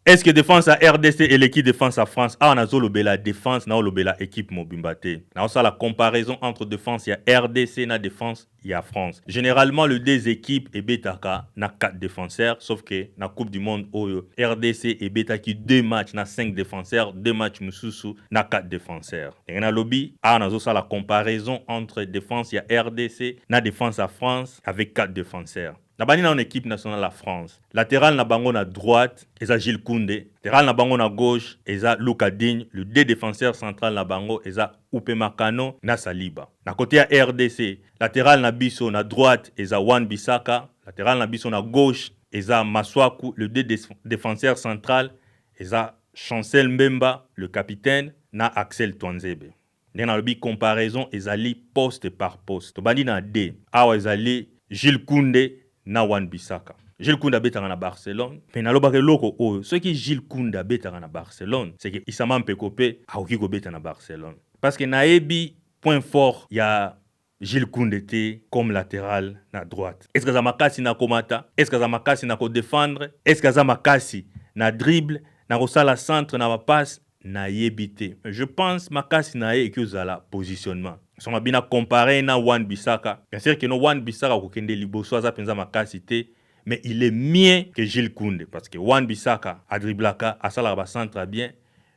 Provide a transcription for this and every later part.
Est-ce que défense à RDC et l'équipe défense à France? Ah, on a la défense, na la équipe mobimbate. Na la comparaison entre défense et RDC na défense et France. Généralement, les deux équipes et Betaka na 4 défenseurs, sauf que na Coupe du Monde RDC et Beta qui 2 matchs na 5 défenseurs, 2 matchs mususu na 4 défenseurs. Et na lobby, ah, on a la comparaison entre défense et RDC na défense à France avec 4 défenseurs. Na bani na une équipe nationale la France. Latéral na bango na droite, eza Gilles Koundé. Latéral na bango na gauche, eza Luka Digne. Le deux défenseurs central na bango, eza Upamecano na Saliba. Na côté ya RDC, latéral na biso na droite, eza Wan-Bissaka. Latéral na biso na gauche, eza Maswaku. Le deux défenseurs central, eza Chancel Mbemba, le capitaine, na Axel Twanzebe. Ndenge na lobi comparaison ezali poste par poste. Tobandi na D. Awa ezali Gilles Koundé na Wan-Bissaka. Gilles Kounda betanga na Barcelone. Mais nalobaka loko oyo. Ce qui Gilles Kounda betanga na Barcelone, c'est que Issama Mpekope aoki ko beta na Barcelone. Parce que naebi point fort ya Gilles Koundé comme latéral na droite. Est-ce que ça makasi na komata? Est-ce que ça makasi na ko défendre? Est-ce que ça makasi na dribble? Na ko sala centre na passe? Na yebite. Je pense makasi na e ekozala positionnement. Si on a bien comparé na Wan-Bissaka, bien sûr que no Wan-Bissaka kokende liboso aza penza makasi te, mais il est mieux que Gilles Koundé parce que Wan-Bissaka a driblaka asala ba centre bien,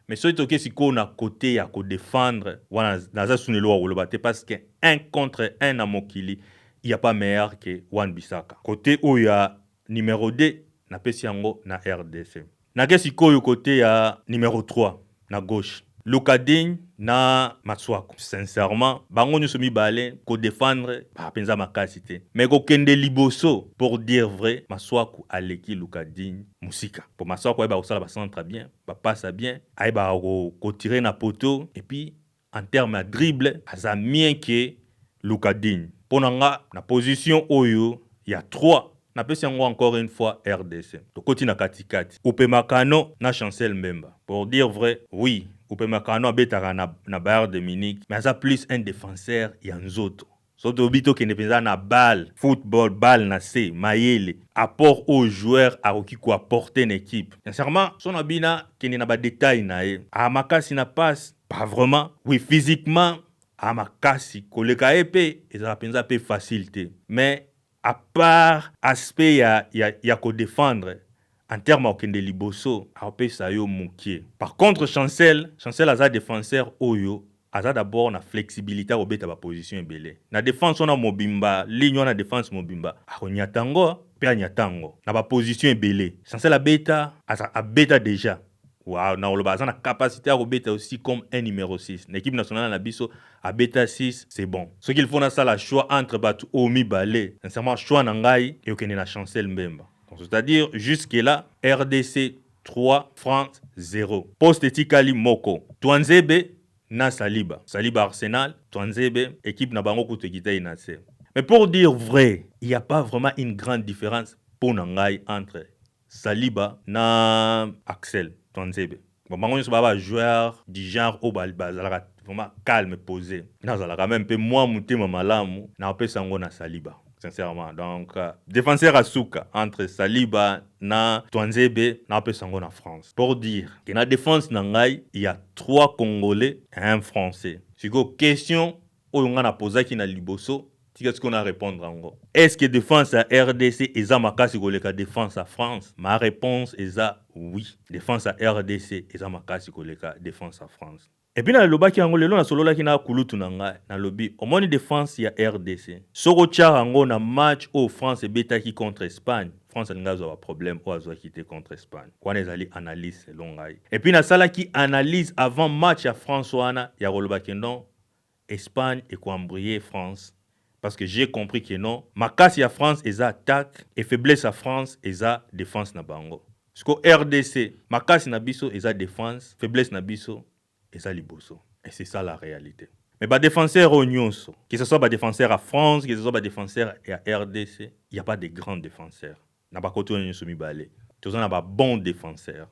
mais soki toke siko na côté ya ko défendre wana naza sunelo wa koloba te parce que 1 contre 1 na mokili, il y a pas meilleur que Wan-Bissaka. Côté oya numéro 2 na pesi yango na RDC. Na ke sikoyo côté ya numéro 3 na gauche. Luka Digne na Maswaku. Sincèrement, bango nyonso mibale ko défendre ba penza makasi te. Mais ko kende liboso pour dire vrai, Maswaku aleki Luka Digne musika. Pour Maswaku ba osala ba centre bien, ba passe bien, ay ba ko tirer na poteau et puis en termes de dribble, aza mieux que Luka Digne. Ponanga na position oyo, il y a 3. Na pesi yango encore une fois RDC. Tokoti na katikati. Upamecano na Chancel Mbemba. Pour dire vrai, oui, Upamecano abetaka na Bayern de Munich, mais ça plus un défenseur ya nzoto. Soto obito kende penza na balle, football, balle na se, mayele, apport aux joueurs aroki ko apporter une équipe. Sincèrement, son abina kende na ba détail na e. A makasi na passe, pas vraiment. Oui, physiquement, a makasi koleka epé, ezala penza pe facilité. Mais à part aspect ya ko défendre en termes de liboso apesa yo mukie. Par contre Chancel aza défenseur oyo aza d'abord na flexibilité au beta ba position ebele. Na défense on a mobimba, ligne on a défense mobimba. Akonyatango pe anyatango na ba position ebele. Chancel a beta déjà. Wow, na oloba na capacité à beta aussi comme un numéro 6. L'équipe nationale na biso à beta 6, c'est bon. Ce qu'il faut na ça la choix entre batu omi balé. Sincèrement choix na ngai et okene na Chancel Mbemba. C'est-à-dire jusque là RDC 3 France 0. Poste etikali moko. Twanzebe na Saliba. Saliba Arsenal, Twanzebe équipe na bango kutekita inase. Mais pour dire vrai, il n'y a pas vraiment une grande différence pour Nangai entre Saliba na Axel Twanzebe. Bon, bango nyonso baba joueur du genre au bazalaka vraiment calme posé. Nazalaka même peu moi mutema malamu na opesa ngo na Saliba. Sincèrement. Donc, défenseur à souka entre Saliba na Twanzebe na opesa ngo na France. Pour dire que na défense nangai, il y a 3 Congolais et 1 Français. Si go question oyo nga na posaki na liboso, qu'est-ce qu'on a répondre encore? Est-ce que défense à RDC et Zamakasi koleka défense à France? Ma réponse est oui. Défense à RDC et Zamakasi koleka défense à France. Et puis na lobaki yango lelo na solola ki na kulutu na ngai na lobi omoni défense ya RDC. Soko tchara yango na match au France betaki contre Espagne. France alinga zo problème o azwa kité contre Espagne. Kwana ezali analyse selon ngai. Et puis na sala ki analyse avant match ya France wana ya kolobaki non Espagne et ko embrayer France. Parce que j'ai compris que non, makasi à France est attaque et faiblesse à France est défense na bango. Parce que RDC, makasi na biso est défense, faiblesse na biso est liboso. Et c'est ça la réalité. Mais bah défenseur au nyonso, que ce soit bah défenseur à France, que ce soit bah défenseur à RDC, il n'y a pas de grands défenseurs. Na ba koto nyonso mibale. Tous on a ba bons défenseurs,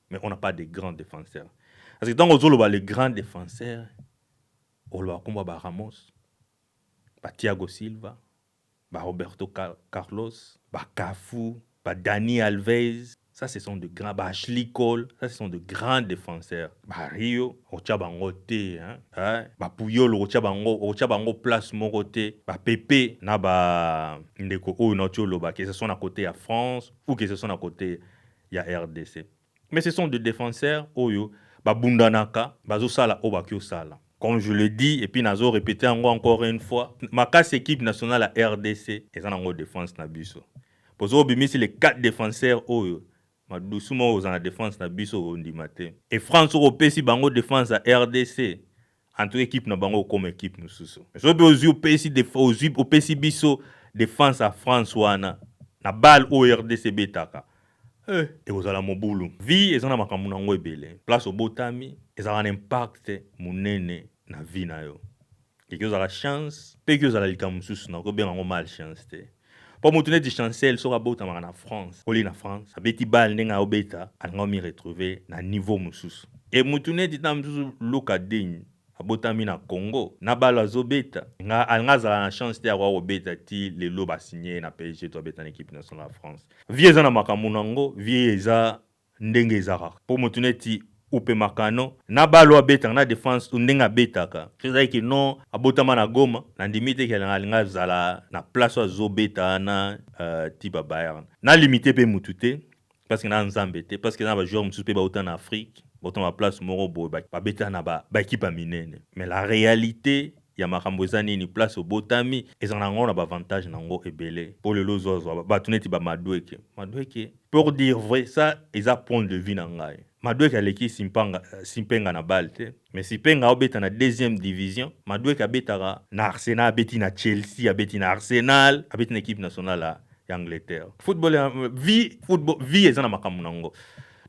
mais on n'a pas de grands défenseurs. Parce que tant qu'on zolo bah les grands défenseurs, on va combat bah Ramos. Ba Thiago Silva, ba Roberto Carlos, ba Cafu, ba Dani Alves. Ça, ce sont de grands. Ashley Cole, ça, ce sont de grands défenseurs. Rio, Ochabango T, Puyol, Ochabango Place Morote, Pepe, Naba Ndeko Ounotcholoba, que ce soit à côté à France ou que ce soit à côté à RDC. Mais ce sont des défenseurs, Oyo, Bundanaka, Bazosala, Obakyosala. Comme je le dis, et puis Nazo répété encore une fois, ma casse équipe nationale à RDC, ils ont en défense Nabiso. Pour ça, c'est les 4 défenseurs, Oyo. Doucement aux en défense Nabiso, on dit matin. Et France européenne, si bango défense à RDC, entre équipe na bango comme équipe nous sous. Mais aux OPC biso défense à France wana, na balle au RDC betaka. Et vous allez mon boulot. Vie, ils ont un ebele. Place au botami, ils ont un impact munene na vie na yo. Quelqu'un a la chance, quelqu'un a la likamusus na ko bien en malchance te. Pour me tenir de chancel sur la botama en France. Oli na France, abeti bal nenga obeta, anga mi retrouver na niveau musus. Et me tenir de tamsusu loka digne. Abotami na Congo, na bala zobeta. Nga anga za la chance te avoir obeta ti le loba signé na PSG to beta équipe nationale de France. Vie za na makamunango, vie za ndenge zara. Pour me tenir ti upe makano na balo abeta na défense ndenga betaka. C'est que non abotama na Goma na limite ke nga zala na place wa zobeta na tiba Bayern. Na limité pe mutute parce que na nzambete parce que na ba joueur musupe ba autant en Afrique. Autant ma place moro ba beta na ba équipe minene. Mais la réalité ya makambozani ni place au botami et en ango na ba avantage nango ebele pour le lozo ba tuneti ba madweke pour dire vrai ça ils a point de vue nangai madweke aleki simpenga na balte mais simpenga obeta na deuxième division madweke abetaka na Arsenal abeti na Chelsea abeti na Arsenal abeti na équipe nationale à Angleterre vie ezana makambo nango.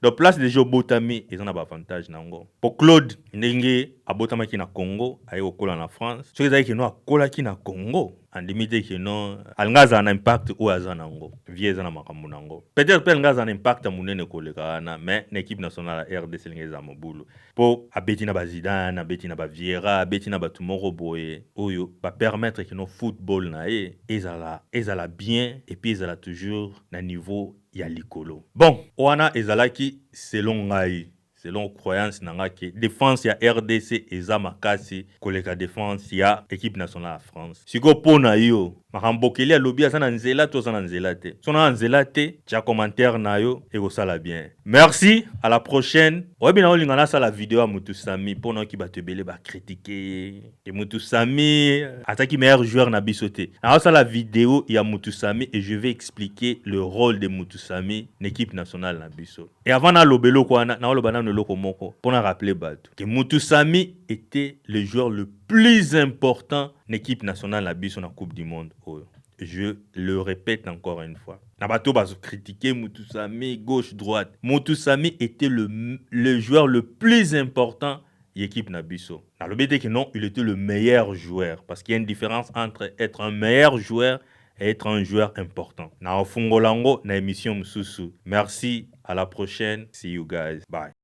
Donc place de jeu botami ils ont un avantage nango. Pour Claude ndenge abotama ki na Congo aye okola na France. So ezali ki no akola ki na Congo en limite ki no alngaza un impact ou azana nango. Vie za na makambo nango. Peut-être pe alngaza un impact munene koleka na mais l'équipe nationale RDC ngeza mobulu. Pour abeti na ba Zidane, abeti na ba Vieira, abeti na ba Tumoro Boye oyo ba permettre que no football na ezala bien et puis ezala toujours na niveau ya likolo. Bon, wana ezalaki selon ngai, selon croyance nanga ke défense ya RDC eza makasi koleka défense ya équipe nationale de France. Siko pona yo, makambokeli alobi aza na nzela to aza na nzela te. Sona na nzela te, tia commentaire na yo et sala bien. Merci, à la prochaine. Oyebi na olinga na sala vidéo ya Mutu Sami pona ki batebele ba critiquer. Et Mutu Sami ataki meilleur joueur na bisote. Na sala vidéo ya Mutu Sami et je vais expliquer le rôle de Mutu Sami l'équipe nationale na biso. Et avant na lobelo ko na loba na loko moko pona rappeler bato que Mutu Sami était le joueur le plus important l'équipe nationale na biso na Coupe du Monde. Je le répète encore une fois. Nabato bazo critiquer Mutu Sami gauche droite. Mutu Sami était le joueur le plus important de l'équipe Nabiso. Na le que non, il était le meilleur joueur parce qu'il y a une différence entre être un meilleur joueur et être un joueur important. Na ofungolango na émission Mususu. Merci, à la prochaine. See you guys. Bye.